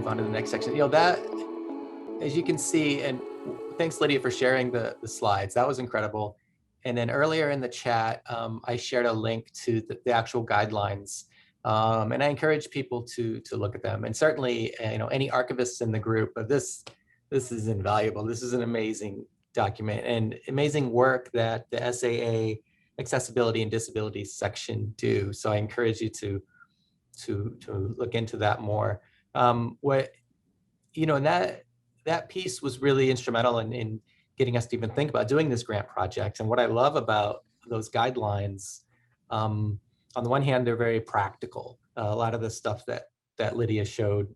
move on to the next section. That, as you can see, and thanks Lydia for sharing the slides, that was incredible. And then earlier in the chat, I shared a link to the actual guidelines. And I encourage people to look at them. And certainly, any archivists in the group, but this is invaluable. This is an amazing document and amazing work that the SAA Accessibility and Disabilities section do. So I encourage you to look into that more. And that piece was really instrumental in getting us to even think about doing this grant project. And what I love about those guidelines, on the one hand, they're very practical. A lot of the stuff that Lydia showed,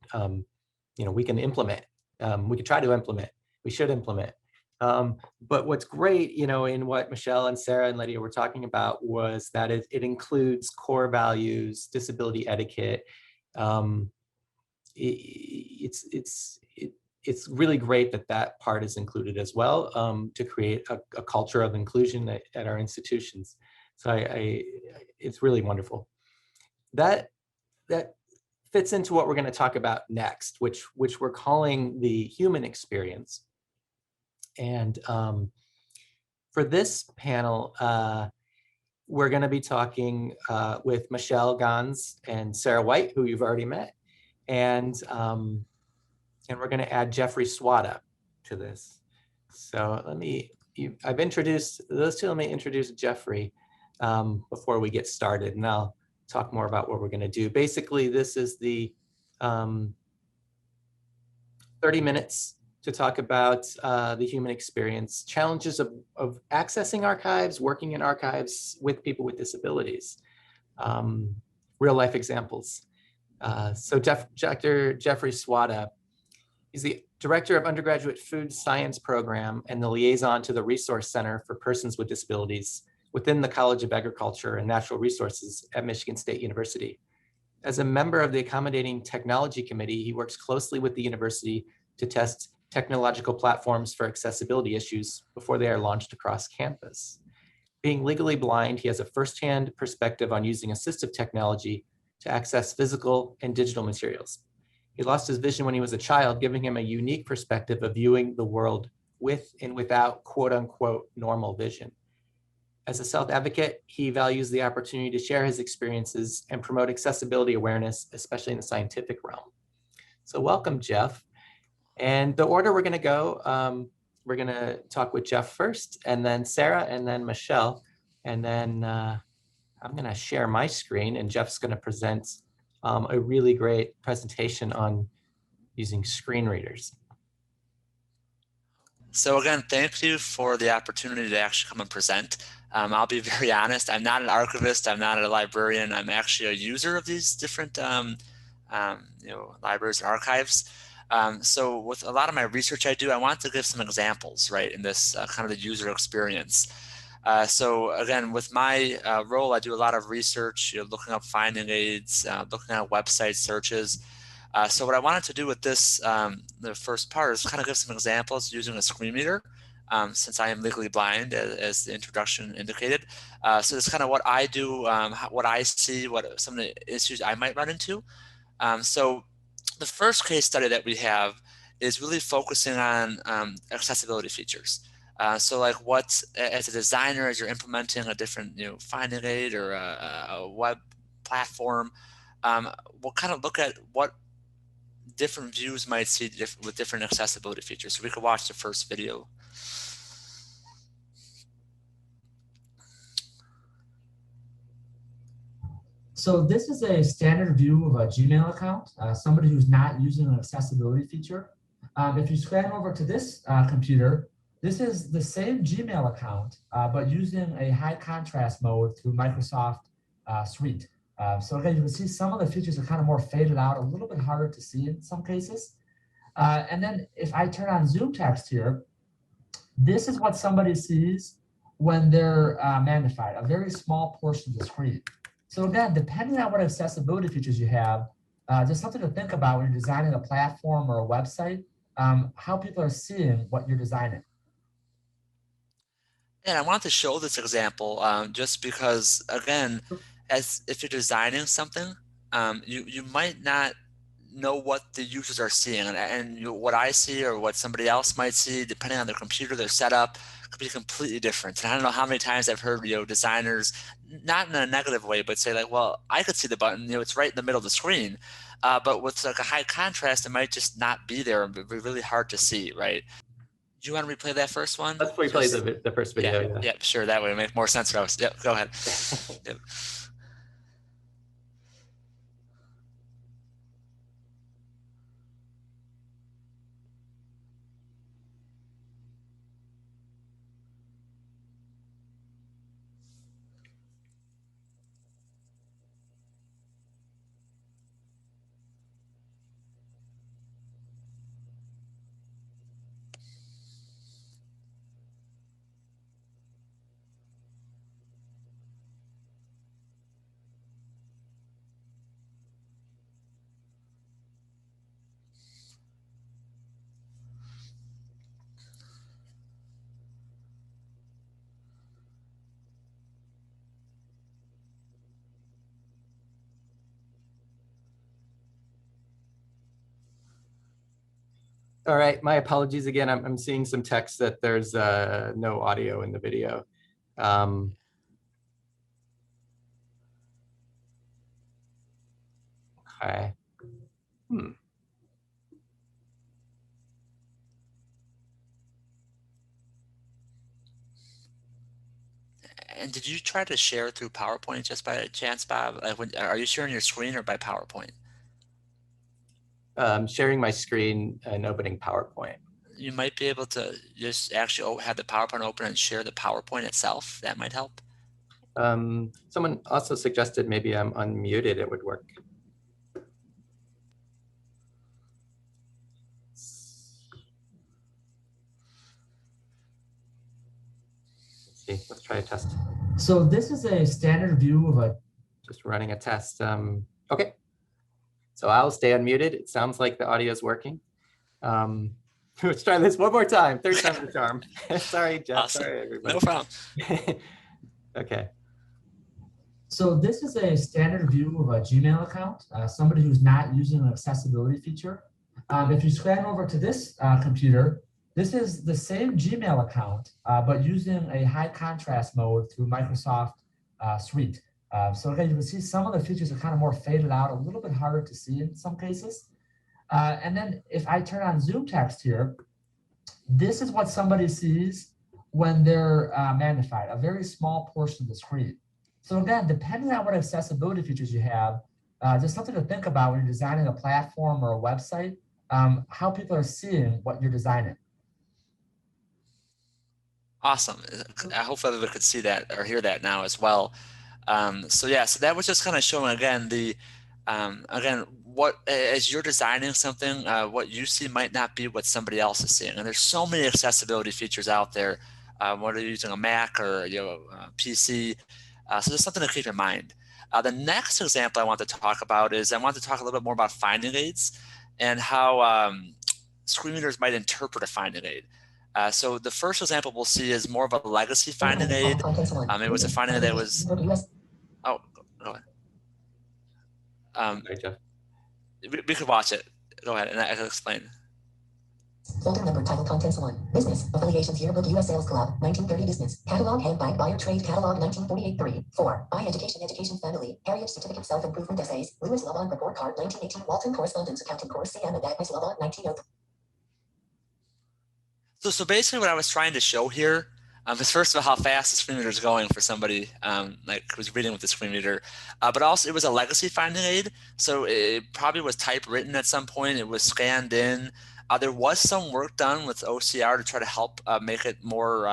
we can implement. We could try to implement. We should implement. But what's great, in what Michelle and Sara and Lydia were talking about was that it includes core values, disability etiquette. It's really great that part is included as well, to create a culture of inclusion at our institutions. So it's really wonderful. That fits into what we're going to talk about next, which we're calling the human experience. And for this panel, we're going to be talking with Michelle Ganz and Sara White, who you've already met, and we're going to add Jeffrey Swada to this. So I've introduced those two. Let me introduce Jeffrey before we get started, and I'll talk more about what we're going to do. Basically, this is the 30 minutes to talk about the human experience, challenges of accessing archives, working in archives with people with disabilities, real life examples. So Dr. Jeffrey Swada, he's the director of Undergraduate Food Science Program and the liaison to the Resource Center for Persons with Disabilities within the College of Agriculture and Natural Resources at Michigan State University. As a member of the Accommodating Technology Committee, he works closely with the university to test technological platforms for accessibility issues before they are launched across campus. Being legally blind, he has a firsthand perspective on using assistive technology to access physical and digital materials. He lost his vision when he was a child, giving him a unique perspective of viewing the world with and without quote unquote normal vision. As a self-advocate, he values the opportunity to share his experiences and promote accessibility awareness, especially in the scientific realm. So welcome, Jeff. And the order we're going to go, we're going to talk with Jeff first, and then Sara, and then Michelle. And then I'm going to share my screen, and Jeff's going to present a really great presentation on using screen readers. So again, thank you for the opportunity to actually come and present. I'll be very honest, I'm not an archivist, I'm not a librarian, I'm actually a user of these different libraries and archives. So with a lot of my research I do, I want to give some examples, right, in this kind of the user experience. So again, with my role, I do a lot of research, looking up finding aids, looking at website searches. So what I wanted to do with this, the first part, is kind of give some examples using a screen reader, since I am legally blind, as the introduction indicated. So that's kind of what I do, what I see, what some of the issues I might run into. So the first case study that we have is really focusing on accessibility features. So like what, as a designer, as you're implementing a different finding aid or a web platform, we'll kind of look at what different views might see with different accessibility features. So we could watch the first video. So this is a standard view of a Gmail account, somebody who's not using an accessibility feature. If you scan over to this computer, this is the same Gmail account, but using a high contrast mode through Microsoft Suite. So again, you can see some of the features are kind of more faded out, a little bit harder to see in some cases. And then if I turn on Zoom text here, this is what somebody sees when they're magnified, a very small portion of the screen. So again, depending on what accessibility features you have, just something to think about when you're designing a platform or a website, how people are seeing what you're designing. And I want to show this example just because, again, as if you're designing something, you might not know what the users are seeing, and what I see or what somebody else might see, depending on their computer, their setup, could be completely different. And I don't know how many times I've heard designers, not in a negative way, but say like, well, I could see the button, it's right in the middle of the screen, but with like a high contrast, it might just not be there and be really hard to see, right? Do you want to replay that first one? Let's replay the first video. Yeah, sure. That way it make more sense for us. Yep, go ahead. Yep. All right, my apologies again. I'm seeing some text that there's no audio in the video. Okay. And did you try to share through PowerPoint just by chance, Bob? Like are you sharing your screen or by PowerPoint? Sharing my screen and opening PowerPoint. You might be able to just actually have the PowerPoint open and share the PowerPoint itself. That might help. Someone also suggested maybe I'm unmuted, it would work. Let's try a test. So this is a standard view of a. Just running a test. Okay. So I'll stay unmuted. It sounds like the audio is working. Let's try this one more time. Third time's the charm. Sorry, Jeff. Awesome. Sorry, everybody. No problem. Okay. So this is a standard view of a Gmail account. Somebody who's not using an accessibility feature. If you scan over to this computer, this is the same Gmail account, but using a high contrast mode through Microsoft Suite. So again, you can see some of the features are kind of more faded out, a little bit harder to see in some cases. And then if I turn on Zoom text here, this is what somebody sees when they're magnified, a very small portion of the screen. So again, depending on what accessibility features you have, just something to think about when you're designing a platform or a website, how people are seeing what you're designing. Awesome. I hope everybody could see that or hear that now as well. So yeah, so that was just kind of showing again what as you're designing something, what you see might not be what somebody else is seeing. And there's so many accessibility features out there, whether you're using a Mac or a PC. So there's something to keep in mind. The next example I want to talk about is I want to talk a little bit more about finding aids and how screen readers might interpret a finding aid. So the first example we'll see is more of a legacy finding aid. It was a finding aid that was. Oh, go ahead. Sorry, Jeff. We could watch it. Go ahead, and I can explain. Folder number, title, contents 1. Business, affiliations, yearbook, U.S. Sales Club, 1930 business. Catalog, handbag, buyer, trade, catalog, 1948 3. 4. Buy, education, family. Heritage, certificate, self-improvement essays. Lewis Lobon, report card, 1918. Walton, correspondence, accounting course, CM, and Agnes Lobon, 1903. So basically what I was trying to show here is first of all how fast the screen reader is going for somebody like who's reading with the screen reader, but also it was a legacy finding aid. So it probably was typewritten at some point. It was scanned in. There was some work done with OCR to try to help make it more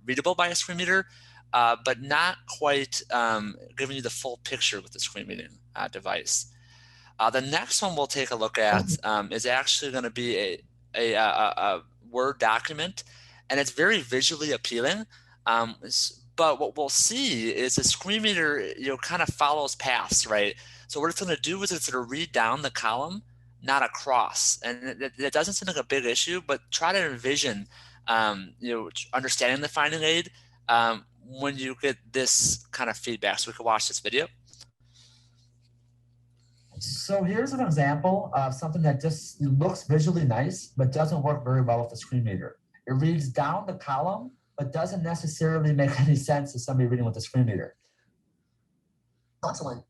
readable by a screen reader, but not quite giving you the full picture with the screen reading device. The next one we'll take a look at is actually going to be a Word document, and it's very visually appealing. But what we'll see is the screen reader, kind of follows paths, right? So what it's going to do is it's going to read down the column, not across, and it doesn't seem like a big issue. But try to envision, understanding the finding aid when you get this kind of feedback. So we can watch this video. So here's an example of something that just looks visually nice, but doesn't work very well with the screen reader. It reads down the column, but doesn't necessarily make any sense to somebody reading with the screen reader. Box 1.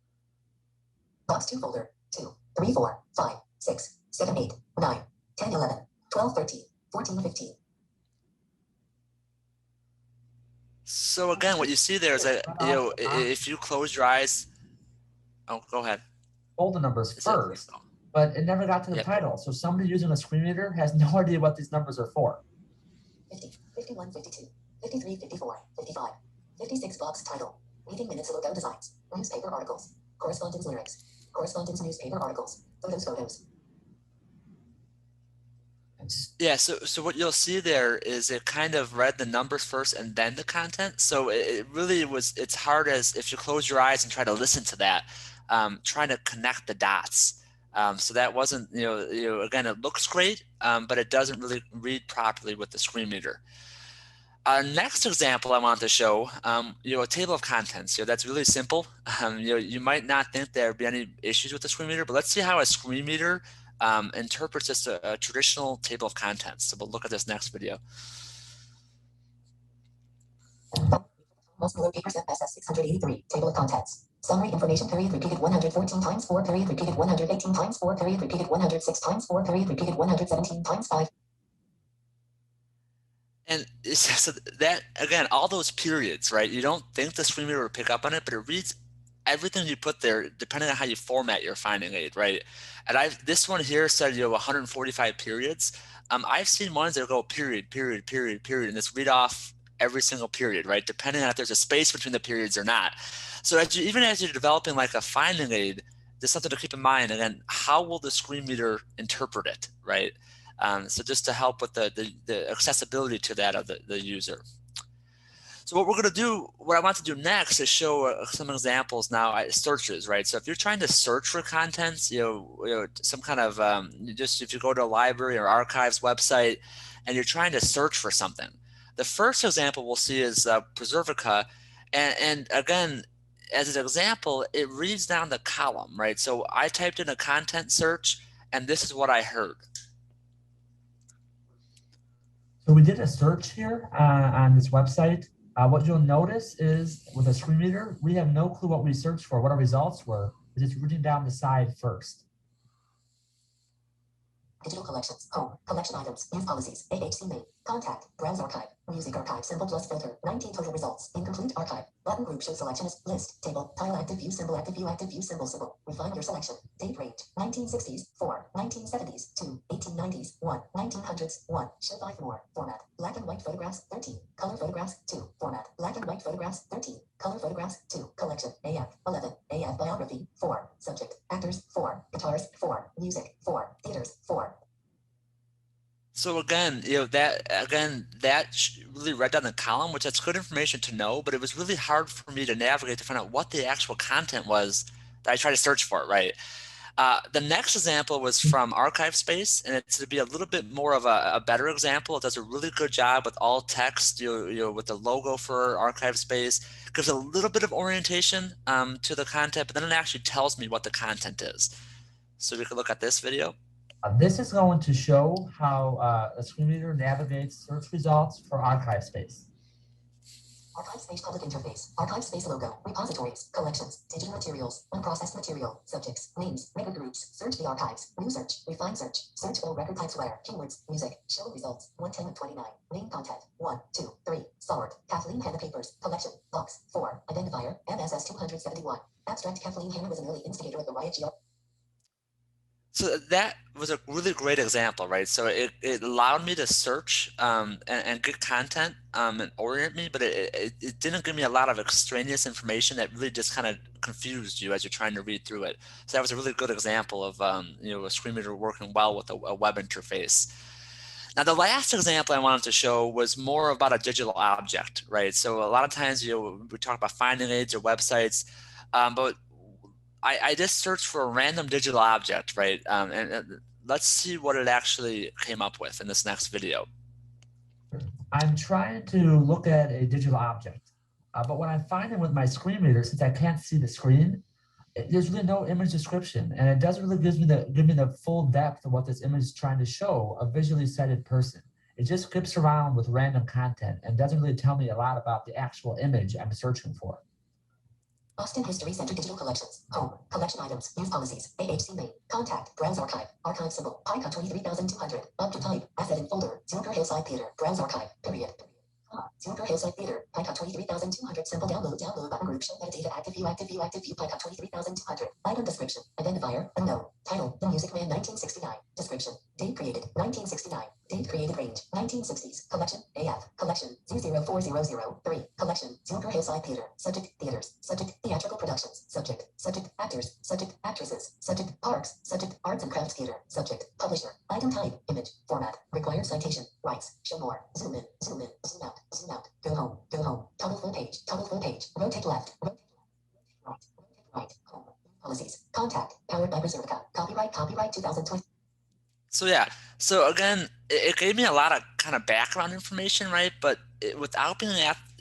Box 2 folder. 2, 3, 4, 5, 6, 7, 8, 9, 10, 11, 12, 13, 14, 15. So again, what you see there is that, you know, if you close your eyes, oh, go ahead. Folder numbers first, but it never got to the title. So somebody using a screen reader has no idea what these numbers are for. 50, 51, 52, 53, 54, 55, 56 box title. Meeting minutes logo designs. Newspaper articles. Correspondence lyrics. Correspondence newspaper articles. Photos. Yeah, so what you'll see there is it kind of read the numbers first and then the content. So it really was, it's hard as if you close your eyes and try to listen to that, trying to connect the dots. So that wasn't, you know, again, it looks great, but it doesn't really read properly with the screen reader. Next example I wanted to show, you know, a table of contents. You know, that's really simple. You know, you might not think there'd be any issues with the screen reader, but let's see how a screen reader interprets just a traditional table of contents. So we'll look at this next video. Muscular papers FSS 683, table of contents. Summary information period repeated 114 times 4 period repeated 118 times 4 period repeated 106 times 4 period repeated 117 times 5. And so that, again, all those periods, right? You don't think the screen reader would pick up on it, but it reads everything you put there, depending on how you format your finding aid, right? And this one here said, you know, 145 periods. I've seen ones that go period, and just read off every single period, right? Depending on if there's a space between the periods or not. So even as you're developing like a finding aid, there's something to keep in mind. And then how will the screen reader interpret it, right? So just to help with the accessibility to that of the user. So what we're going to do, what I want to do next is show some examples now, searches, right? So if you're trying to search for contents, you know some kind of, just if you go to a library or archives website and you're trying to search for something, the first example we'll see is Preservica. And again, as an example, it reads down the column, right? So I typed in a content search and this is what I heard. So we did a search here on this website. What you'll notice is with a screen reader, we have no clue what we searched for, what our results were. It's just reading down the side first. Digital collections, home, collection items, use policies, AHC main, contact, browse archive, music archive, symbol plus filter, 19 total results, incomplete archive, button group show selection is list, table, tile active view, symbol, symbol, refine your selection, date range, 1960s, 4, 1970s, 2, 1890s, 1, 1900s, 1, show 5 more, format, black and white photographs, 13, color photographs, 2, format, black and white photographs, 13, color photographs, 2, collection, AF, 11, AF biography, 4, subject, actors, 4, guitars, 4, music, 4, theaters, 4. So again, you know, that really read down the column, which that's good information to know, but it was really hard for me to navigate to find out what the actual content was that I tried to search for, right? The next example was from Archive Space, and it's to be a little bit more of a better example. It does a really good job with all text, you know, with the logo for Archive Space, gives a little bit of orientation to the content, but then it actually tells me what the content is. So we can look at this video. This is going to show how a screen reader navigates search results for Archive Space. Archive Space public interface, Archive Space logo, repositories, collections, digital materials, unprocessed material, subjects, names, record groups, search the archives, new search, refine search, search all record types where, keywords, music, show results, 110 of 29, main content, 1, 2, 3, sort, Kathleen Hanna papers, collection, box, 4, identifier, MSS 271, abstract Kathleen Hanna was an early instigator of the riot GR. So that was a really great example, right? So it allowed me to search and get content and orient me, but it didn't give me a lot of extraneous information that really just kind of confused you as you're trying to read through it. So that was a really good example of you know, a screen reader working well with a web interface. Now, the last example I wanted to show was more about a digital object, right? So a lot of times, you know, we talk about finding aids or websites, but I just searched for a random digital object, right? And let's see what it actually came up with in this next video. I'm trying to look at a digital object, but what I'm finding with my screen reader, since I can't see the screen, there's really no image description, and it doesn't really give me the full depth of what this image is trying to show, a visually sighted person. It just skips around with random content and doesn't really tell me a lot about the actual image I'm searching for. Austin History Center Digital Collections. Home. Collection items. Use policies. AHC name. Contact. Browse archive. Archive symbol. PICA 23200. Object type. Asset in folder. Zoomer Hillside Theater. Browse archive. Period. Zoomer Hillside Theater. PICA 23200. Sample download. Download button group. Show metadata. Active view. Active view. Active view. PICA 23200. Item description. Identifier. Unknown. Title. The Music Man 1969. Description. Date created. 1969. Date created range. 1960s. Collection. AF. Collection. 04003. Collection. Zoomer Hillside Theater. Subject. Theaters. Subject. Theatrical productions. Subject. Subject. Actors. Subject. Actresses. Subject. Parks. Subject. Arts and Crafts Theater. Subject. Publisher. Item type. Image. Format. Required citation. Rights. Show more. Zoom in. Zoom in. Zoom out. Zoom out. Go home. Go home. Toggle full page. Toggle full page. Rotate left. Rotate right. Rotate right. Home. Policies. Contact. Powered by Reservica. Copyright. Copyright 2020. So yeah, so again, it gave me a lot of kind of background information, right? But without being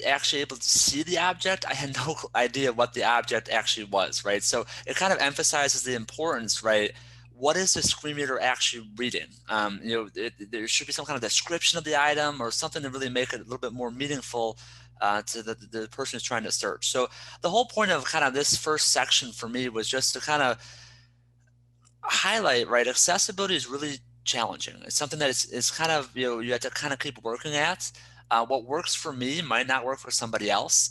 actually able to see the object, I had no idea what the object actually was, right? So it kind of emphasizes the importance, right? What is the screen reader actually reading? There should be some kind of description of the item or something to really make it a little bit more meaningful to the person who's trying to search. So the whole point of kind of this first section for me was just to kind of highlight, right, accessibility is really challenging. It's something that is kind of, you have to kind of keep working at. What works for me might not work for somebody else.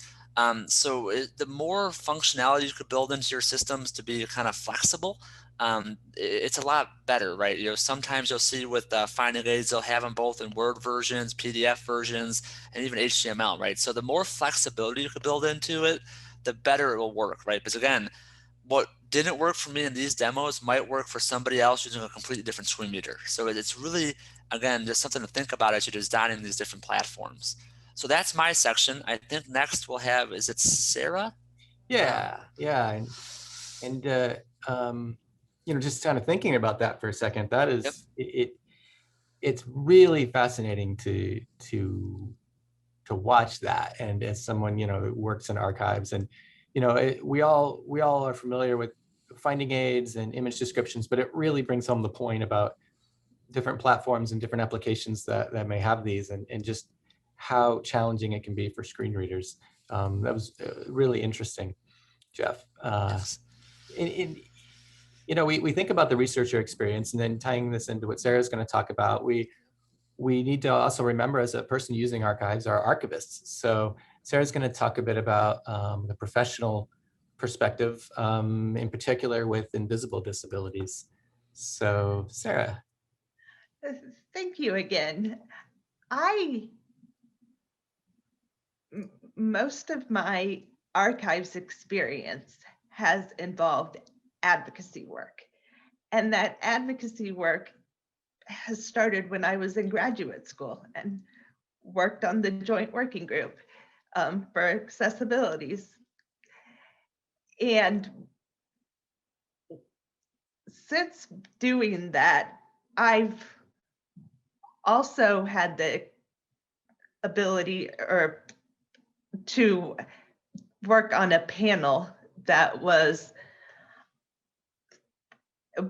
So the more functionality you could build into your systems to be kind of flexible, it's a lot better, right? Sometimes you'll see with finding aids, they'll have them both in Word versions, PDF versions, and even HTML, right? So the more flexibility you could build into it, the better it will work, right? Because again, what didn't work for me in these demos might work for somebody else using a completely different screen reader. So it's really, again, just something to think about as you're designing these different platforms. So that's my section. I think next we'll have, is it Sara? Yeah. And just kind of thinking about that for a second, that is, Yep. It's really fascinating to watch that. And as someone, who works in archives, and we all are familiar with finding aids and image descriptions, but it really brings home the point about different platforms and different applications that may have these, and just how challenging it can be for screen readers. That was really interesting, Jeff. Yes. We think about the researcher experience, and then tying this into what Sarah's going to talk about, we need to also remember, as a person using archives, are archivists. So Sarah's going to talk a bit about the professional perspective, in particular with invisible disabilities. So Sara. Thank you again. Most of my archives experience has involved advocacy work. And that advocacy work has started when I was in graduate school and worked on the joint working group for accessibilities. And since doing that, I've also had the ability to work on a panel that was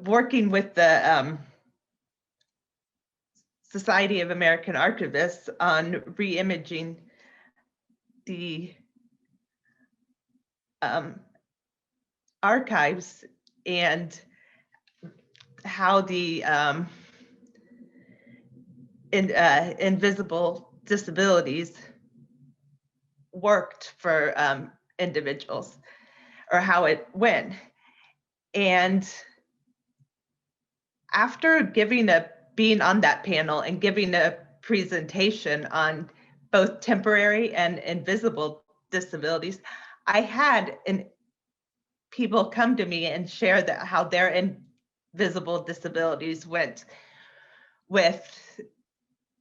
working with the Society of American Archivists on reimaging the archives and how the invisible disabilities worked for individuals, or how it went. And after being on that panel and giving a presentation on both temporary and invisible disabilities, I had people come to me and share how their invisible disabilities went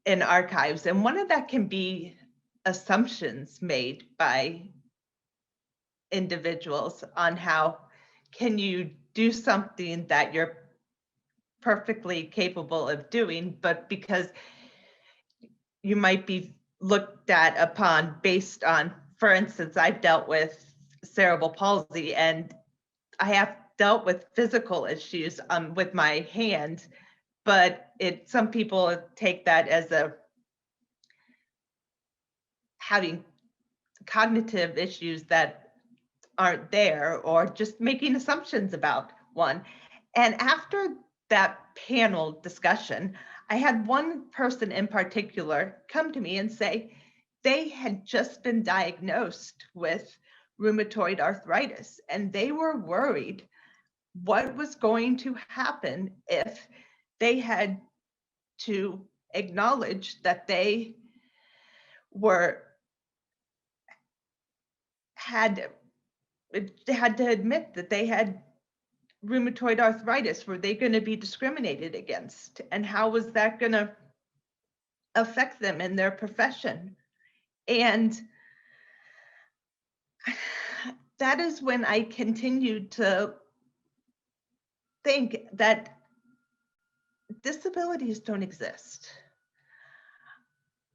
in archives. And one of that can be assumptions made by individuals on how can you do something that you're perfectly capable of doing, but because you might be looked at upon based on, for instance, I've dealt with cerebral palsy, and I have dealt with physical issues with my hand, but some people take that as having cognitive issues that aren't there, or just making assumptions about one. And after that panel discussion, I had one person in particular come to me and say they had just been diagnosed with rheumatoid arthritis, and they were worried what was going to happen if they had to acknowledge that they had to admit that they had rheumatoid arthritis. Were they going to be discriminated against? And how was that going to affect them in their profession? And that is when I continued to think that disabilities don't exist.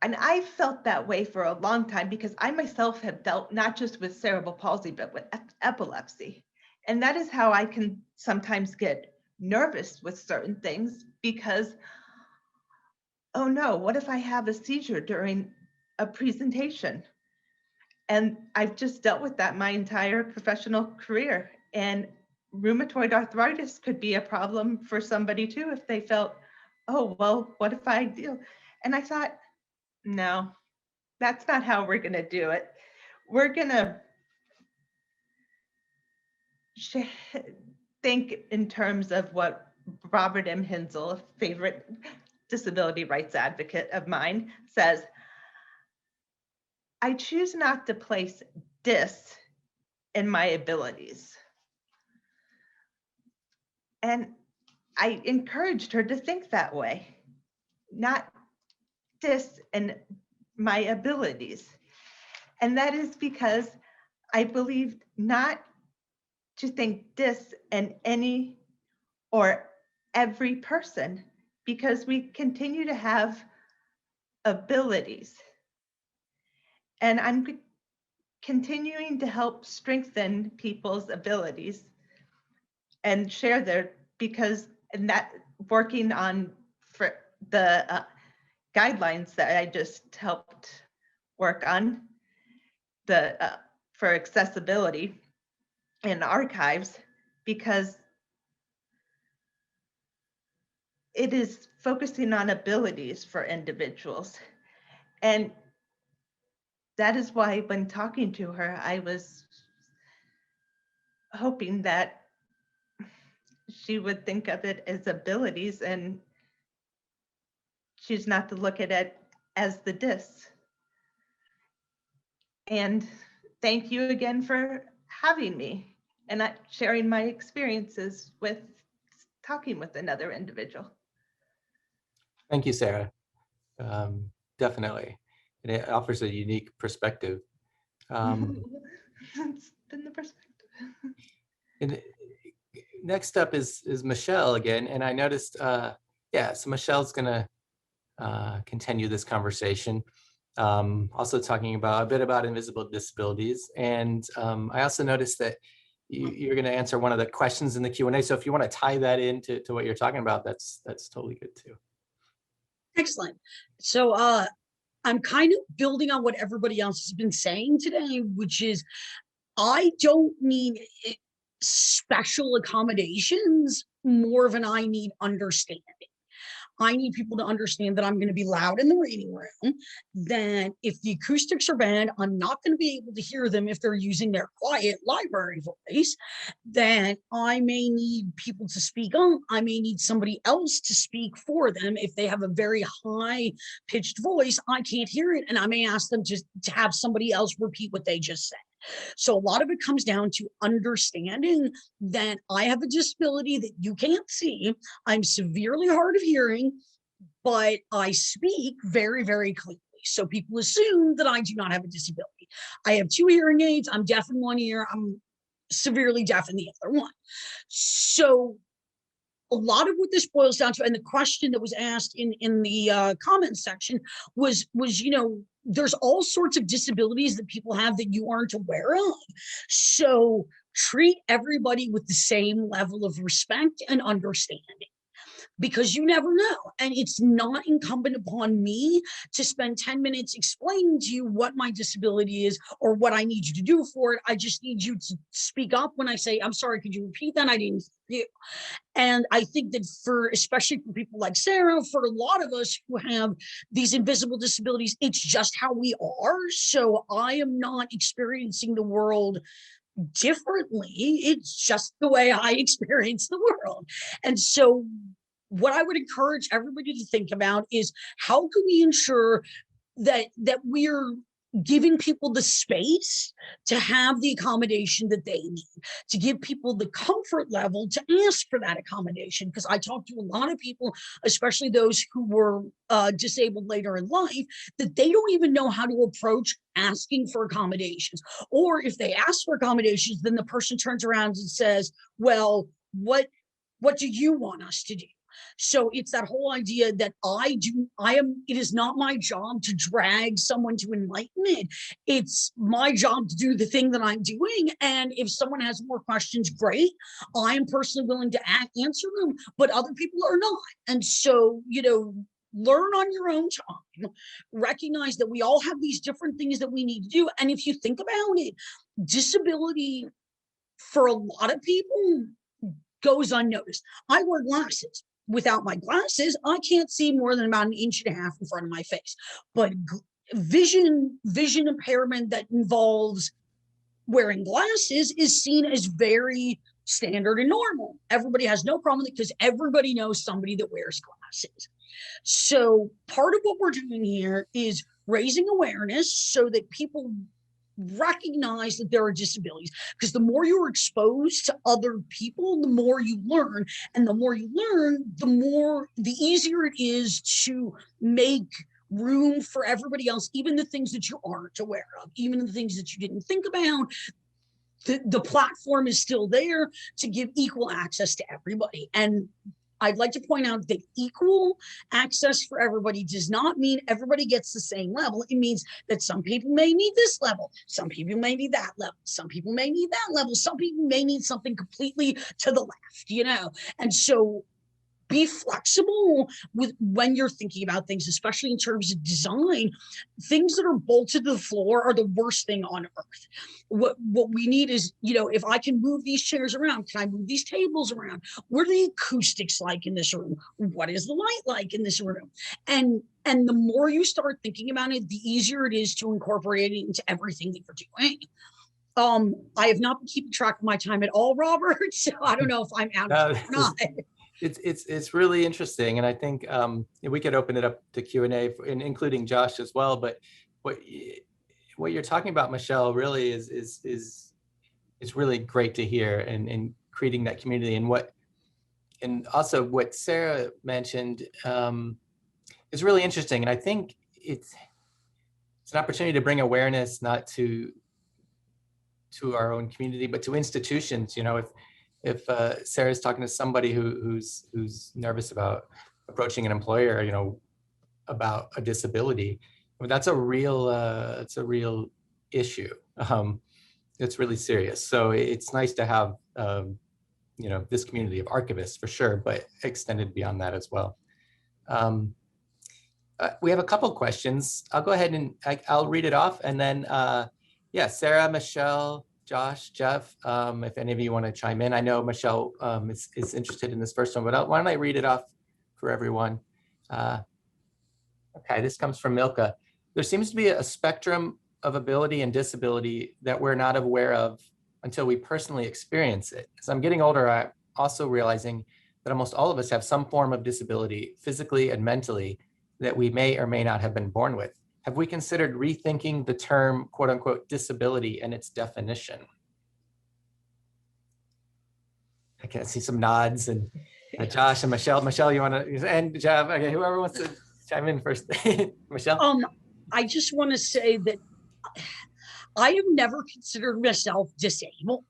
And I felt that way for a long time because I myself have dealt not just with cerebral palsy, but with epilepsy. And that is how I can sometimes get nervous with certain things because, oh no, what if I have a seizure during a presentation? And I've just dealt with that my entire professional career. And rheumatoid arthritis could be a problem for somebody too if they felt, oh, well, what if I deal? And I thought, no, that's not how we're going to do it. We're going to think in terms of what Robert M. Hinsel, a favorite disability rights advocate of mine, says, I choose not to place dis in my abilities. And I encouraged her to think that way, not dis in my abilities. And that is because I believed not to think dis in any or every person, because we continue to have abilities. And I'm continuing to help strengthen people's abilities and share their, because and that working on for the guidelines that I just helped work on for accessibility in archives, because it is focusing on abilities for individuals. And that is why when talking to her, I was hoping that she would think of it as abilities and choose not to look at it as the dis. And thank you again for having me and sharing my experiences with talking with another individual. Thank you, Sara. Definitely. And it offers a unique perspective. It's been the perspective. And next up is Michelle again. And I noticed, yeah, so Michelle's gonna continue this conversation. Also talking about a bit about invisible disabilities. And I also noticed that you're gonna answer one of the questions in the Q&A. So if you wanna tie that into what you're talking about, that's totally good too. Excellent. So I'm kind of building on what everybody else has been saying today, which is I don't need special accommodations, more of an I need understanding. I need people to understand that I'm going to be loud in the reading room, that if the acoustics are bad, I'm not going to be able to hear them if they're using their quiet library voice, that I may need people to speak up. I may need somebody else to speak for them. If they have a very high pitched voice, I can't hear it. And I may ask them just to have somebody else repeat what they just said. So a lot of it comes down to understanding that I have a disability that you can't see. I'm severely hard of hearing, but I speak very, very clearly. So people assume that I do not have a disability. I have 2 hearing aids. I'm deaf in one ear. I'm severely deaf in the other one. So a lot of what this boils down to, and the question that was asked in the comments section was, you know, there's all sorts of disabilities that people have that you aren't aware of. So treat everybody with the same level of respect and understanding, because you never know. And it's not incumbent upon me to spend 10 minutes explaining to you what my disability is or what I need you to do for it. I just need you to speak up when I say, I'm sorry, could you repeat that? I didn't hear you. And I think that especially for people like Sara, for a lot of us who have these invisible disabilities, it's just how we are. So I am not experiencing the world differently. It's just the way I experience the world. And so what I would encourage everybody to think about is, how can we ensure that we're giving people the space to have the accommodation that they need, to give people the comfort level to ask for that accommodation. Because I talked to a lot of people, especially those who were disabled later in life, that they don't even know how to approach asking for accommodations. Or if they ask for accommodations, then the person turns around and says, well, what do you want us to do? So it's that whole idea that it is not my job to drag someone to enlightenment. It's my job to do the thing that I'm doing. And if someone has more questions, great. I'm personally willing to answer them, but other people are not. And so, learn on your own time, recognize that we all have these different things that we need to do. And if you think about it, disability for a lot of people goes unnoticed. I wear glasses. Without my glasses, I can't see more than about 1.5 inches in front of my face. But vision impairment that involves wearing glasses is seen as very standard and normal. Everybody has no problem with it because everybody knows somebody that wears glasses. So part of what we're doing here is raising awareness so that people recognize that there are disabilities, because the more you're exposed to other people, the more you learn, and the more you learn, the easier it is to make room for everybody else, even the things that you aren't aware of, even the things that you didn't think about. The platform is still there to give equal access to everybody. And I'd like to point out that equal access for everybody does not mean everybody gets the same level. It means that some people may need this level, some people may need that level, some people may need that level, some people may need something completely to the left, And so be flexible with when you're thinking about things, especially in terms of design. Things that are bolted to the floor are the worst thing on earth. What we need is, if I can move these chairs around, can I move these tables around? What are the acoustics like in this room? What is the light like in this room? And the more you start thinking about it, the easier it is to incorporate it into everything that you're doing. I have not been keeping track of my time at all, Robert, so I don't know if I'm out of time or not. It's really interesting, and I think we could open it up to Q&A, including Josh as well. But what you're talking about, Michelle, really is really great to hear, and creating that community, and also what Sara mentioned is really interesting. And I think it's an opportunity to bring awareness not to our own community, but to institutions. If Sarah's talking to somebody who's nervous about approaching an employer, about a disability, that's a real issue. It's really serious. So it's nice to have this community of archivists for sure, but extended beyond that as well. We have a couple questions. I'll go ahead and I'll read it off, and then Sara, Michelle, Josh, Jeff, if any of you want to chime in. I know Michelle is interested in this first one, but why don't I read it off for everyone? Okay, this comes from Milka. There seems to be a spectrum of ability and disability that we're not aware of until we personally experience it. As I'm getting older, I'm also realizing that almost all of us have some form of disability, physically and mentally, that we may or may not have been born with. Have we considered rethinking the term, quote unquote, disability and its definition? I can see some nods, and Josh and Michelle. Michelle, you want to, and Jeff, okay, whoever wants to chime in first. Michelle? I just want to say that I have never considered myself disabled.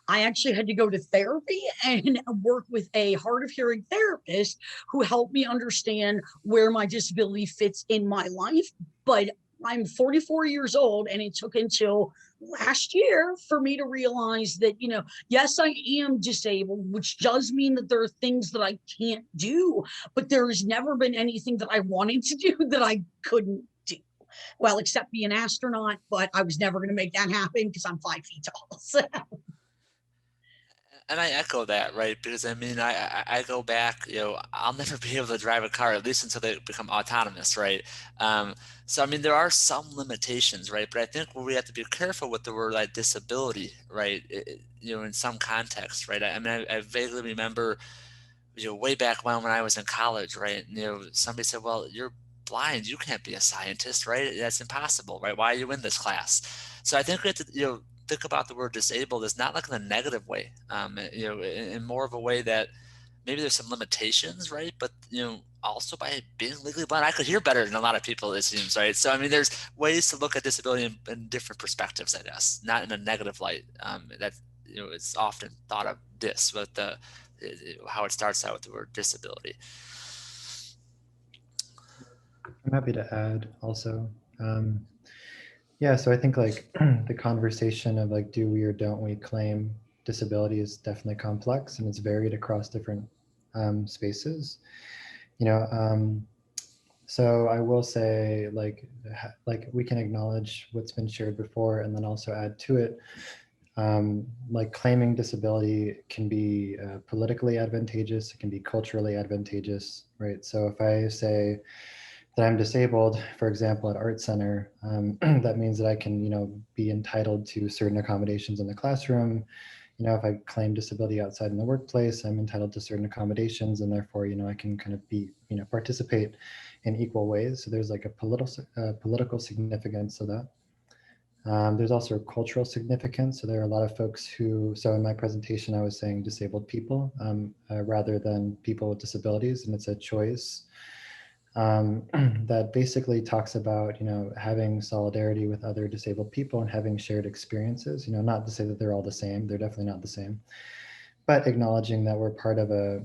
I actually had to go to therapy and work with a hard of hearing therapist who helped me understand where my disability fits in my life. But I'm 44 years old, and it took until last year for me to realize that, you know, yes, I am disabled, which does mean that there are things that I can't do, but there has never been anything that I wanted to do that I couldn't do. Well, except be an astronaut, but I was never going to make that happen because I'm 5 feet tall. So. And I echo that, right? Because I mean, I go back, you know, I'll never be able to drive a car, at least until they become autonomous, right? So, I mean, there are some limitations, right? But I think where we have to be careful with the word like disability, right? You know, in some contexts, right? I mean, I vaguely remember, you know, way back when I was in college, right? And, you know, somebody said, well, you're blind, you can't be a scientist, right? That's impossible, right? Why are you in this class? So I think we have to, you know, think about the word disabled as not like in a negative way, you know, in more of a way that maybe there's some limitations, right? But, you know, also by being legally blind, I could hear better than a lot of people, it seems, right? So, I mean, there's ways to look at disability in different perspectives, I guess, not in a negative light. That, you know, it's often thought of but how it starts out with the word disability. I'm happy to add also. Yeah, so I think like the conversation of like, do we or don't we claim disability is definitely complex, and it's varied across different spaces. You know, so I will say like we can acknowledge what's been shared before and then also add to it. Like claiming disability can be politically advantageous, it can be culturally advantageous, right? So if I say that I'm disabled, for example, at ArtCenter, that means that I can, you know, be entitled to certain accommodations in the classroom. You know, if I claim disability outside in the workplace, I'm entitled to certain accommodations, and therefore, you know, I can kind of be, you know, participate in equal ways. So there's like a political significance of that. There's also a cultural significance. So there are a lot of folks who, so in my presentation, I was saying disabled people rather than people with disabilities, and it's a choice that basically talks about, you know, having solidarity with other disabled people and having shared experiences, you know, not to say that they're all the same, they're definitely not the same, but acknowledging that we're part of a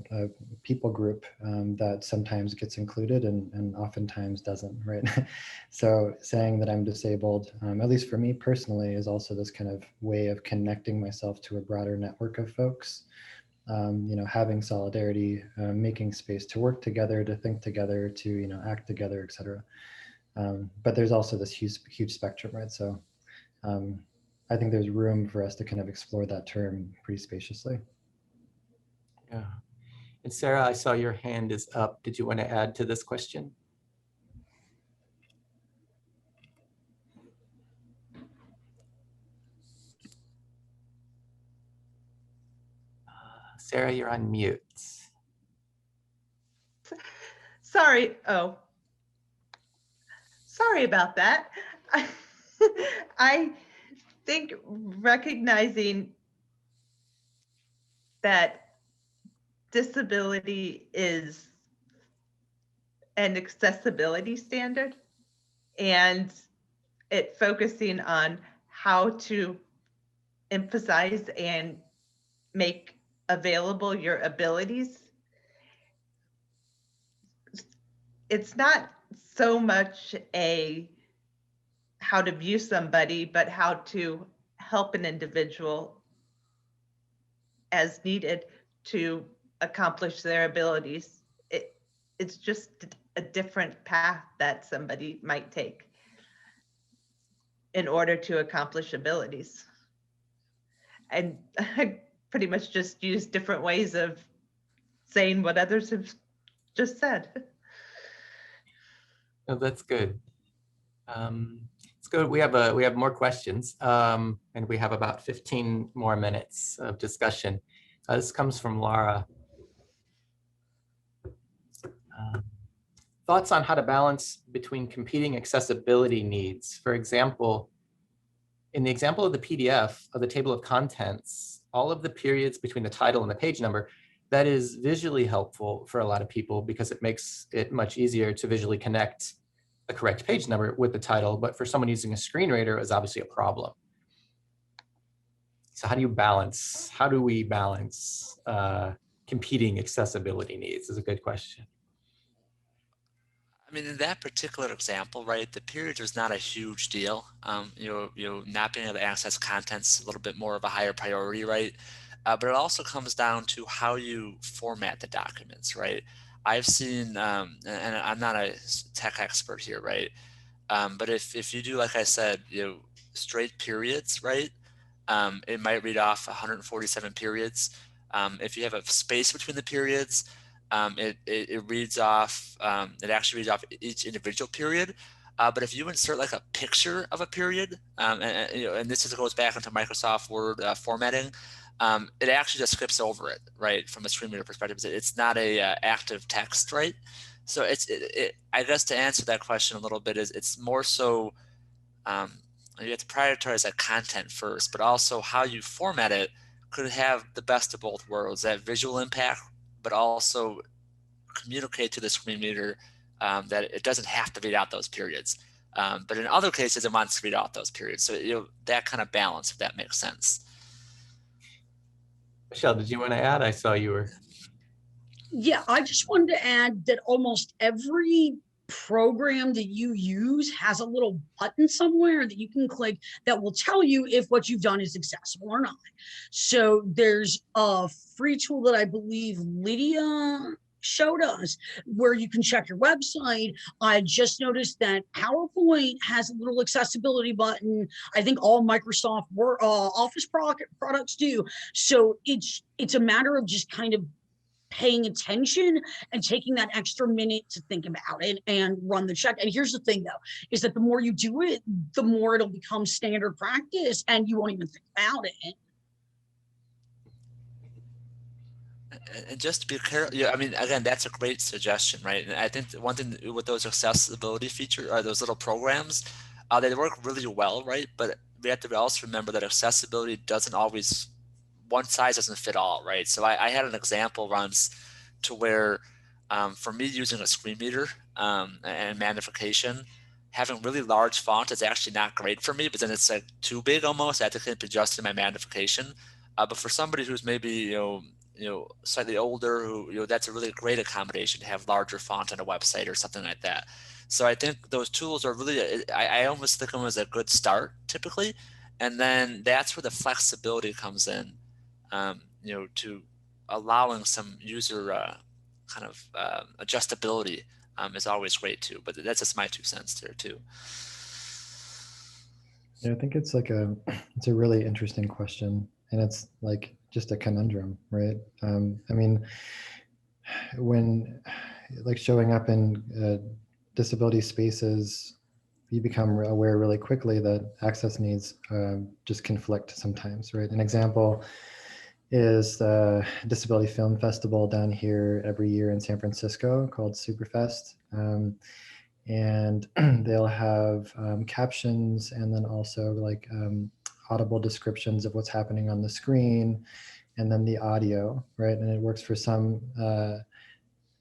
people group that sometimes gets included and oftentimes doesn't, right? So saying that I'm disabled, at least for me personally, is also this kind of way of connecting myself to a broader network of folks. You know, having solidarity, making space to work together, to think together, to, you know, act together, et cetera. But there's also this huge spectrum, right? So I think there's room for us to kind of explore that term pretty spaciously. Yeah. And Sara, I saw your hand is up. Did you want to add to this question? Sara, you're on mute. Sorry. Oh, sorry about that. I think recognizing that disability is an accessibility standard, and it focusing on how to emphasize and make available your abilities. It's not so much a how to view somebody, but how to help an individual as needed to accomplish their abilities. It's just a different path that somebody might take in order to accomplish abilities. And I pretty much just use different ways of saying what others have just said. Oh, that's good. It's good. We have more questions, and we have about 15 more minutes of discussion. This comes from Laura. Thoughts on how to balance between competing accessibility needs. For example, in the example of the PDF of the table of contents, all of the periods between the title and the page number, that is visually helpful for a lot of people because it makes it much easier to visually connect the correct page number with the title. But for someone using a screen reader, it's obviously a problem. So how do we balance competing accessibility needs is a good question. I mean, in that particular example, right, the period was not a huge deal. Not being able to access content's a little bit more of a higher priority, right? But it also comes down to how you format the documents, right? I've seen, and I'm not a tech expert here, right? But if you do, like I said, straight periods, right? It might read off 147 periods. If you have a space between the periods, it reads off, it actually reads off each individual period. But if you insert like a picture of a period, and this just goes back into Microsoft Word formatting, it actually just skips over it, right? From a screen reader perspective, it's not a active text, right? So I guess to answer that question a little bit is it's more so you have to prioritize that content first, but also how you format it could have the best of both worlds, that visual impact, but also communicate to the screen reader that it doesn't have to read out those periods. But in other cases, it wants to read out those periods. So that kind of balance, if that makes sense. Michelle, did you want to add? I saw you were. Yeah, I just wanted to add that almost every program that you use has a little button somewhere that you can click that will tell you if what you've done is accessible or not. So there's a free tool that I believe Lydia showed us where you can check your website. I just noticed that PowerPoint has a little accessibility button. I think all Microsoft Office products do. So it's a matter of just kind of paying attention and taking that extra minute to think about it and run the check. And here's the thing though, is that the more you do it, the more it'll become standard practice and you won't even think about it. And just to be careful, I mean, again, that's a great suggestion, right? And I think one thing with those accessibility features or those little programs, they work really well, right? But we have to also remember that accessibility doesn't always, one size doesn't fit all, right? So I had an example once to where for me using a screen reader and magnification, having really large font is actually not great for me, but then it's like too big almost. I have to keep adjusting my magnification. But for somebody who's maybe, slightly older, who, that's a really great accommodation to have larger font on a website or something like that. So I think those tools are really, I almost think of them as a good start typically. And then that's where the flexibility comes in, to allowing some user kind of adjustability is always great too. But that's just my 2 cents there too. Yeah, I think it's it's a really interesting question, and it's like just a conundrum, right? I mean, when like showing up in disability spaces, you become aware really quickly that access needs just conflict sometimes, right? An example is the Disability Film Festival down here every year in San Francisco called Superfest. And they'll have captions and then also like audible descriptions of what's happening on the screen, and then the audio, right? And it works for some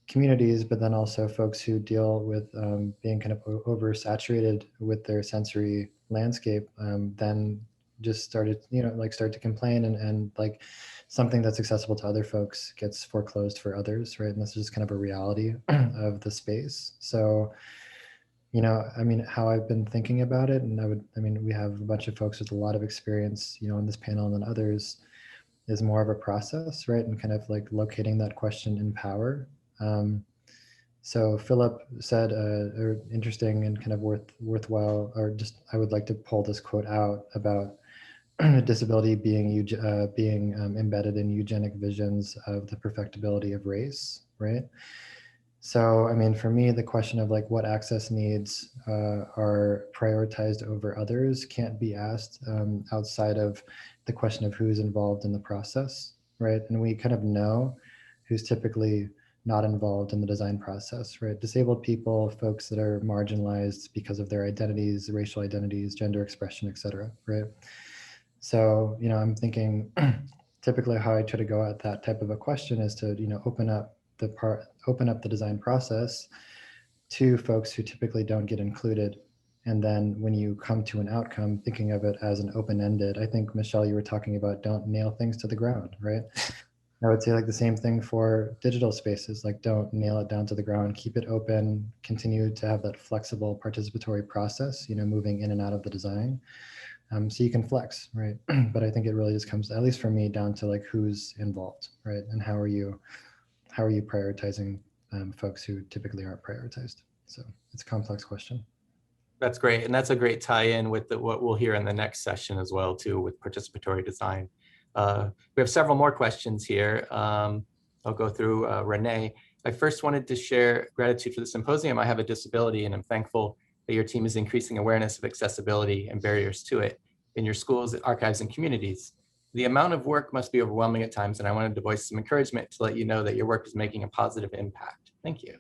communities, but then also folks who deal with being kind of oversaturated with their sensory landscape, then just started, start to complain, and like something that's accessible to other folks gets foreclosed for others, right? And this is just kind of a reality of the space. So, I mean, how I've been thinking about it, and we have a bunch of folks with a lot of experience, on this panel and others, is more of a process, right? And kind of like locating that question in power. So Philip said, interesting and kind of worthwhile, or just, I would like to pull this quote out about disability being embedded in eugenic visions of the perfectibility of race, right? So, I mean, for me, the question of like what access needs are prioritized over others can't be asked outside of the question of who's involved in the process, right? And we kind of know who's typically not involved in the design process, right? Disabled people, folks that are marginalized because of their identities, racial identities, gender expression, et cetera, right? So, I'm thinking typically how I try to go at that type of a question is to, open up the design process to folks who typically don't get included. And then when you come to an outcome, thinking of it as an open-ended, I think, Michelle, you were talking about don't nail things to the ground, right? I would say like the same thing for digital spaces, like don't nail it down to the ground, keep it open, continue to have that flexible participatory process, moving in and out of the design. So you can flex, right? But I think it really just comes, at least for me, down to like who's involved, right? And how are you prioritizing folks who typically aren't prioritized? So it's a complex question. That's great. And that's a great tie-in with what we'll hear in the next session as well, too, with participatory design. We have several more questions here. I'll go through Renee. I first wanted to share gratitude for the symposium. I have a disability and I'm thankful that your team is increasing awareness of accessibility and barriers to it in your schools, archives, and communities. The amount of work must be overwhelming at times, and I wanted to voice some encouragement to let you know that your work is making a positive impact. Thank you.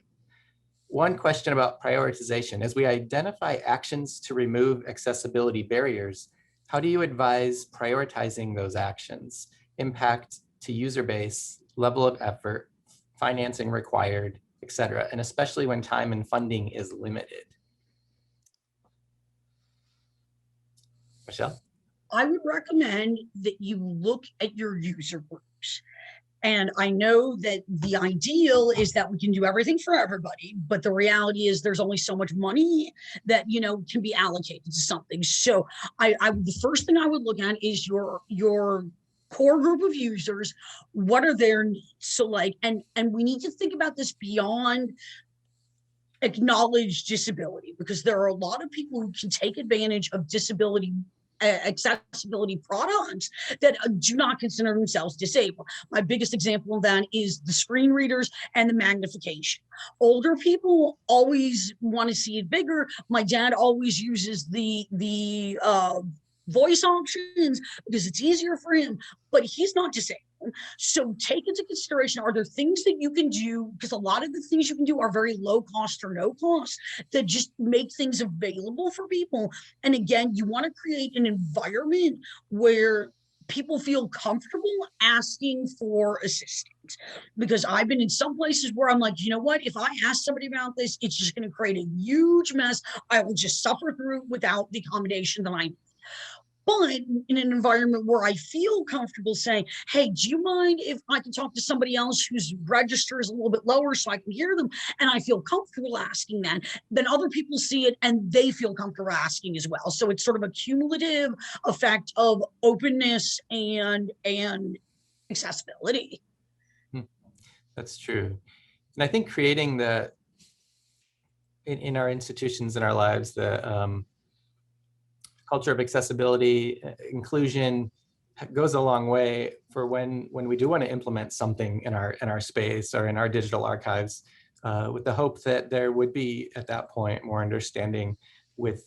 One question about prioritization. As we identify actions to remove accessibility barriers, how do you advise prioritizing those actions? Impact to user base, level of effort, financing required, et cetera, and especially when time and funding is limited. Michelle? I would recommend that you look at your user groups. And I know that the ideal is that we can do everything for everybody, but the reality is there's only so much money that, can be allocated to something. So the first thing I would look at is your core group of users. What are their needs? So and we need to think about this beyond acknowledged disability, because there are a lot of people who can take advantage of disability accessibility products that do not consider themselves disabled. My biggest example of that is the screen readers and the magnification. Older people always want to see it bigger. My dad always uses the voice options because it's easier for him, but he's not disabled. So take into consideration, are there things that you can do? Because a lot of the things you can do are very low cost or no cost that just make things available for people. And again, you want to create an environment where people feel comfortable asking for assistance. Because I've been in some places where I'm like, you know what, if I ask somebody about this, it's just going to create a huge mess. I will just suffer through without the accommodation that I need. But in an environment where I feel comfortable saying, hey, do you mind if I can talk to somebody else whose register is a little bit lower so I can hear them, and I feel comfortable asking that, then other people see it and they feel comfortable asking as well. So it's sort of a cumulative effect of openness and accessibility. That's true. And I think creating in our institutions, in our lives, the culture of accessibility, inclusion goes a long way for when we do want to implement something in our space or in our digital archives, with the hope that there would be at that point more understanding with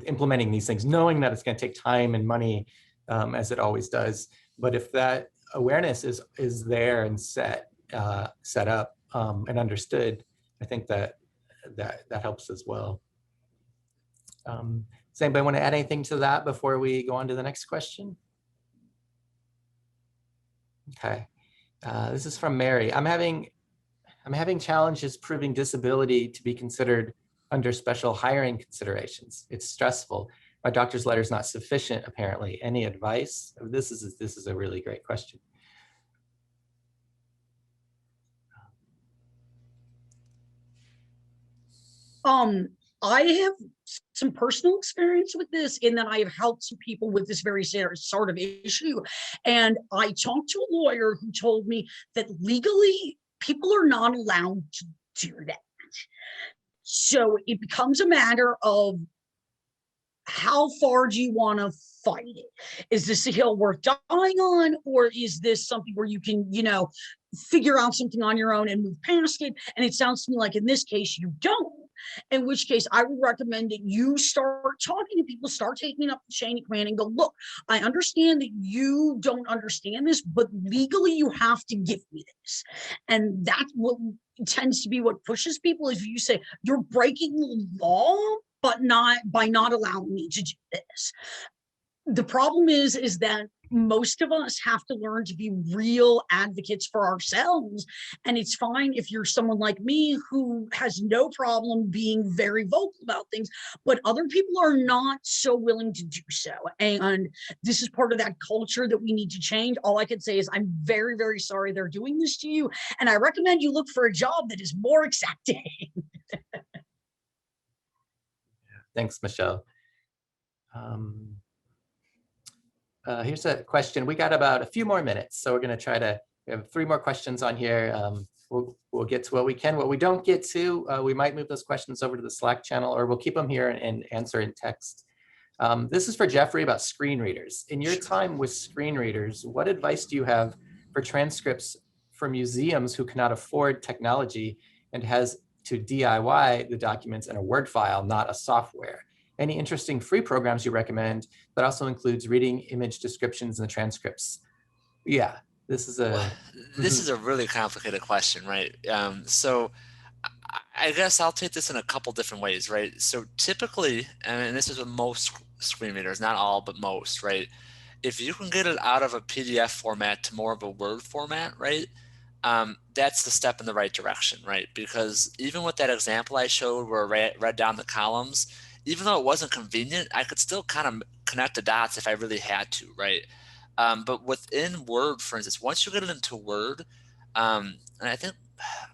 implementing these things, knowing that it's going to take time and money, as it always does. But if that awareness is there and set up and understood, I think that helps as well. Does anybody want to add anything to that before we go on to the next question? Okay, this is from Mary. I'm having challenges proving disability to be considered under special hiring considerations. It's stressful. My doctor's letter is not sufficient, apparently. Any advice? This is a really great question. I have some personal experience with this in that I have helped some people with this very sort of issue. And I talked to a lawyer who told me that legally people are not allowed to do that. So it becomes a matter of how far do you want to fight it? Is this a hill worth dying on, or is this something where you can, figure out something on your own and move past it? And it sounds to me like in this case, you don't. In which case, I would recommend that you start talking to people, start taking up the chain of command and go, look, I understand that you don't understand this, but legally you have to give me this. And that's what tends to be what pushes people, is you say, you're breaking the law, but not by not allowing me to do this. the problem is that most of us have to learn to be real advocates for ourselves. And it's fine if you're someone like me who has no problem being very vocal about things, but other people are not so willing to do so. And this is part of that culture that we need to change. All I can say is I'm very, very sorry they're doing this to you. And I recommend you look for a job that is more accepting. Thanks, Michelle. Here's a question. We got about a few more minutes, so we're going to try to, we have 3 more questions on here. We'll get to what we can. What we don't get to, we might move those questions over to the Slack channel, or we'll keep them here and answer in text. This is for Jeffrey about screen readers. In your time with screen readers, what advice do you have for transcripts for museums who cannot afford technology and has to DIY the documents in a Word file, not a software? Any interesting free programs you recommend that also includes reading image descriptions and the transcripts? Yeah, this is a really complicated question, right? So I guess I'll take this in a couple different ways, right? So typically, and this is with most screen readers, not all, but most, right? If you can get it out of a PDF format to more of a Word format, right? That's the step in the right direction, right? Because even with that example I showed where I read down the columns, even though it wasn't convenient, I could still kind of connect the dots if I really had to, right? But within Word, for instance, once you get it into Word, and I think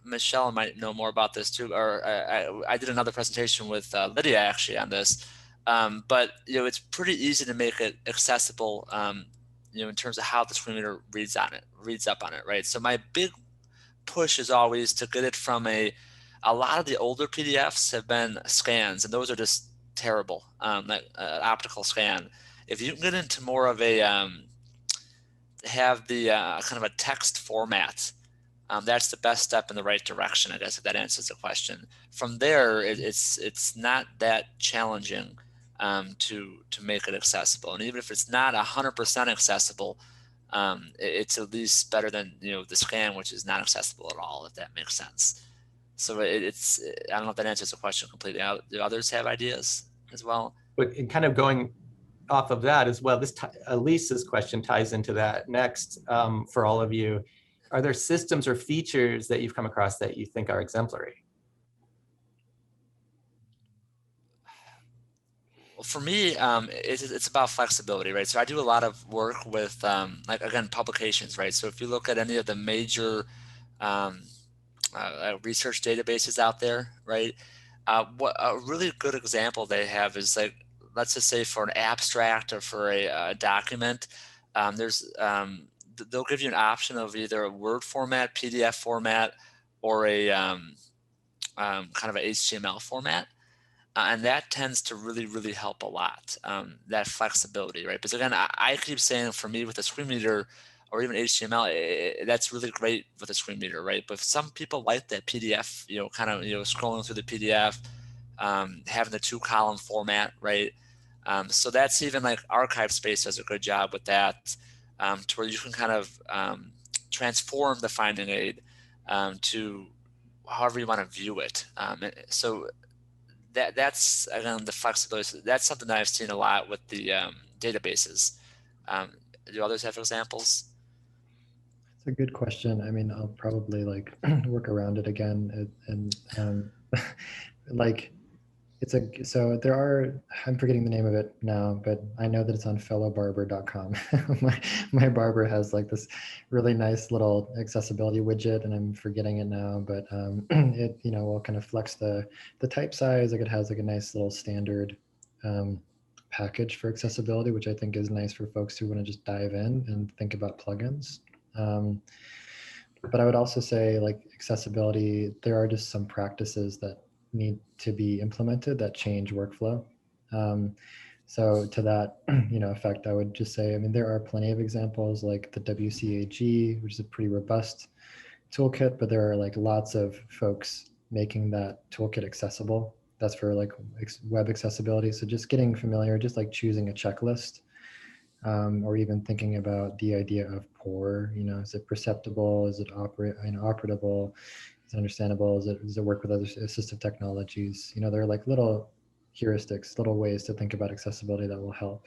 Michelle might know more about this too, or I did another presentation with Lydia actually on this, but it's pretty easy to make it accessible, in terms of how the screen reader reads up on it, right? So my big push is always to get it from a lot of the older PDFs have been scans, and those are just terrible, like optical scan. If you can get into more of a have the kind of a text format, that's the best step in the right direction, I guess, if that answers the question. From there, it's not that challenging to make it accessible, and even if it's not 100% accessible, it's at least better than the scan, which is not accessible at all, if that makes sense. So it's I don't know if that answers the question completely. Do others have ideas as well? But in kind of going off of that as well, this Elise's question ties into that next for all of you. Are there systems or features that you've come across that you think are exemplary? Well, for me, it's about flexibility, right? So I do a lot of work with, like, again, publications, right? So if you look at any of the major research databases out there, right? What a really good example they have is, like, let's just say for an abstract or for a document, they'll give you an option of either a Word format, PDF format, or a kind of an HTML format. And that tends to really, really help a lot, that flexibility, right? Because again, I keep saying, for me with a screen reader or even HTML, that's really great with a screen reader, right? But some people like that PDF, kind of, scrolling through the PDF, having the 2-column format, right? So that's even like Archive Space does a good job with that, to where you can kind of transform the finding aid to however you want to view it. So that's, again, the flexibility. That's something that I've seen a lot with the databases. Do others have examples? It's a good question. I mean, I'll probably work around it again, and so there are, I'm forgetting the name of it now, but I know that it's on fellowbarber.com. my barber has this really nice little accessibility widget, and I'm forgetting it now, but it will kind of flex the type size. It has a nice little standard package for accessibility, which I think is nice for folks who want to just dive in and think about plugins. But I would also say, accessibility, there are just some practices that need to be implemented that change workflow. So to that effect, I would just say, I mean, there are plenty of examples like the WCAG, which is a pretty robust toolkit, but there are lots of folks making that toolkit accessible. That's for web accessibility. So just getting familiar, just choosing a checklist, or even thinking about the idea of POUR, is it perceptible? Is it operable? Is it understandable? Does it work with other assistive technologies? There are little heuristics, little ways to think about accessibility that will help.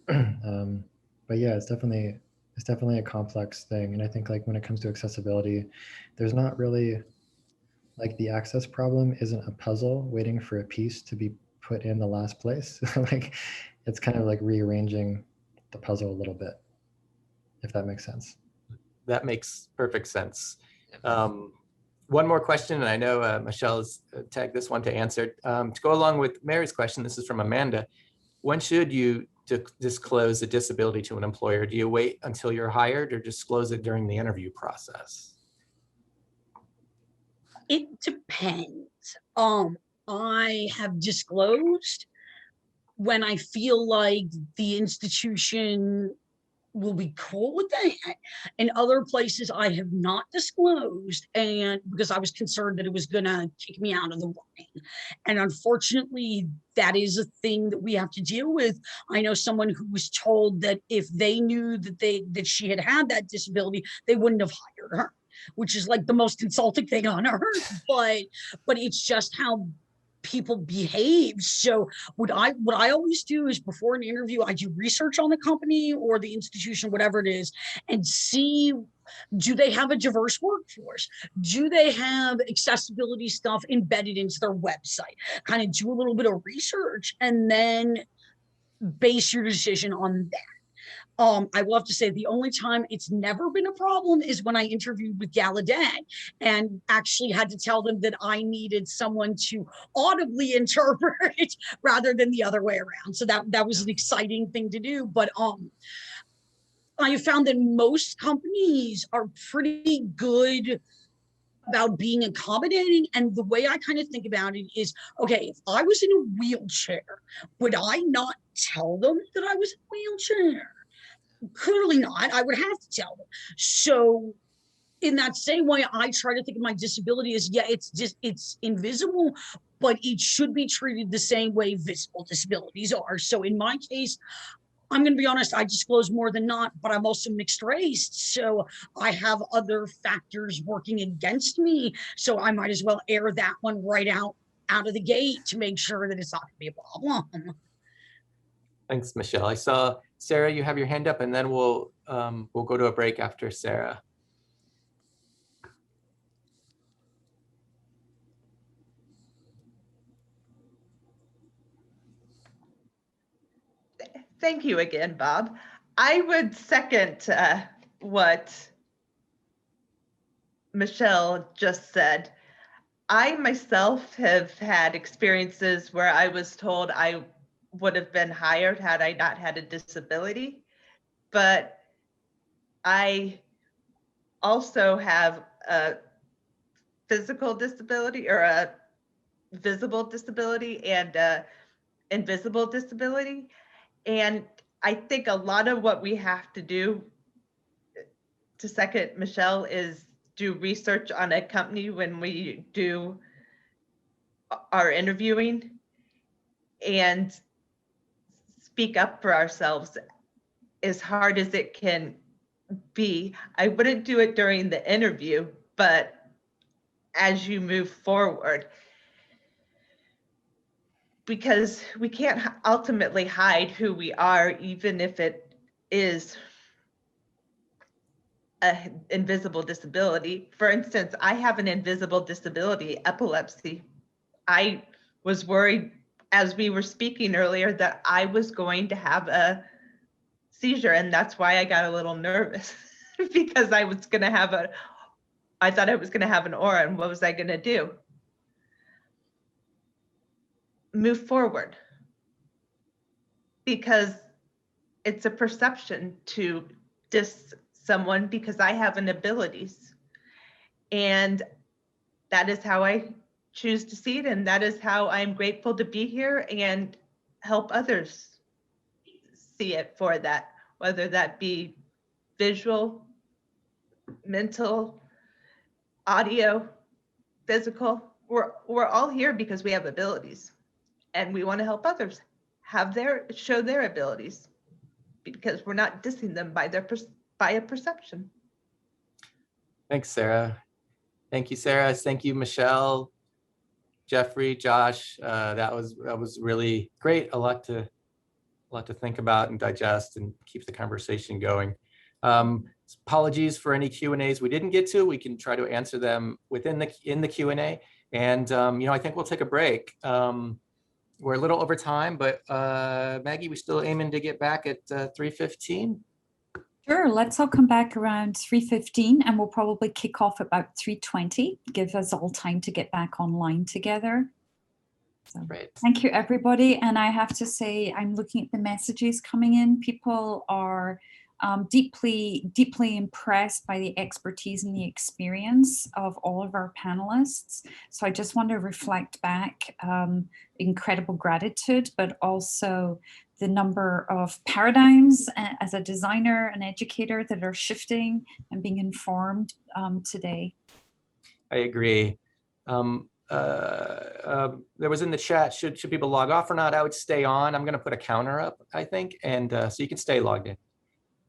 But yeah, it's definitely a complex thing. And I think like when it comes to accessibility, there's not really like the access problem isn't a puzzle waiting for a piece to be put in the last place. Like it's kind of like rearranging the puzzle a little bit, if that makes sense. That makes perfect sense. One more question, and I know Michelle has tagged this one to answer. To go along with Mary's question, this is from Amanda. When should you disclose a disability to an employer? Do you wait until you're hired or disclose it during the interview process? It depends. I have disclosed when I feel like the institution will be cool with that. In other places, I have not disclosed, and because I was concerned that it was gonna kick me out of the running. And unfortunately, that is a thing that we have to deal with. I know someone who was told that if they knew that she had that disability, they wouldn't have hired her, which is like the most insulting thing on earth. But it's just how people behave. So what I always do is before an interview, I do research on the company or the institution, whatever it is, and see, do they have a diverse workforce? Do they have accessibility stuff embedded into their website? Kind of do a little bit of research and then base your decision on that. I will have to say the only time it's never been a problem is when I interviewed with Gallaudet and actually had to tell them that I needed someone to audibly interpret rather than the other way around. So that was an exciting thing to do. But I found that most companies are pretty good about being accommodating. And the way I kind of think about it is, okay, if I was in a wheelchair, would I not tell them that I was in a wheelchair? Clearly not. I would have to tell them. So in that same way, I try to think of my disability as, yeah, it's invisible, but it should be treated the same way visible disabilities are. So in my case, I'm going to be honest, I disclose more than not, but I'm also mixed race. So I have other factors working against me. So I might as well air that one right out of the gate to make sure that it's not going to be a problem. Thanks, Michelle. I saw Sara, you have your hand up, and then we'll go to a break after Sara. Thank you again, Bob. I would second what Michelle just said. I myself have had experiences where I was told I would have been hired had I not had a disability, but I also have a physical disability or a visible disability and a invisible disability. And I think a lot of what we have to do, to second Michelle, is do research on a company when we do our interviewing and speak up for ourselves as hard as it can be. I wouldn't do it during the interview, but as you move forward, because we can't ultimately hide who we are, even if it is an invisible disability. For instance, I have an invisible disability, epilepsy. I was worried as we were speaking earlier that I was going to have a seizure, and that's why I got a little nervous because I thought I was going to have an aura, and what was I going to do? Move forward, because it's a perception to diss someone because I have an abilities, and that is how I choose to see it, and that is how I'm grateful to be here and help others see it for that, whether that be visual, mental, audio, physical. We're all here because we have abilities, and we want to help others show their abilities, because we're not dissing them by a perception. Thanks, Sara. Thank you, Sara. Thank you, Michelle, Jeffrey, Josh. That was really great. A lot to lot to think about and digest and keep the conversation going. Apologies for any Q&As we didn't get to. We can try to answer them in the Q&A. And I think we'll take a break. We're a little over time, but Maggie, we still aiming to get back at 3:15? Sure, let's all come back around 3:15 and we'll probably kick off about 3:20, give us all time to get back online together. So, Great. Thank you, everybody. And I have to say, I'm looking at the messages coming in. People are deeply impressed by the expertise and the experience of all of our panelists. So I just want to reflect back incredible gratitude, but also the number of paradigms as a designer and educator that are shifting and being informed today. I agree. There was in the chat, should people log off or not? I would stay on. I'm going to put a counter up, I think, and so you can stay logged in.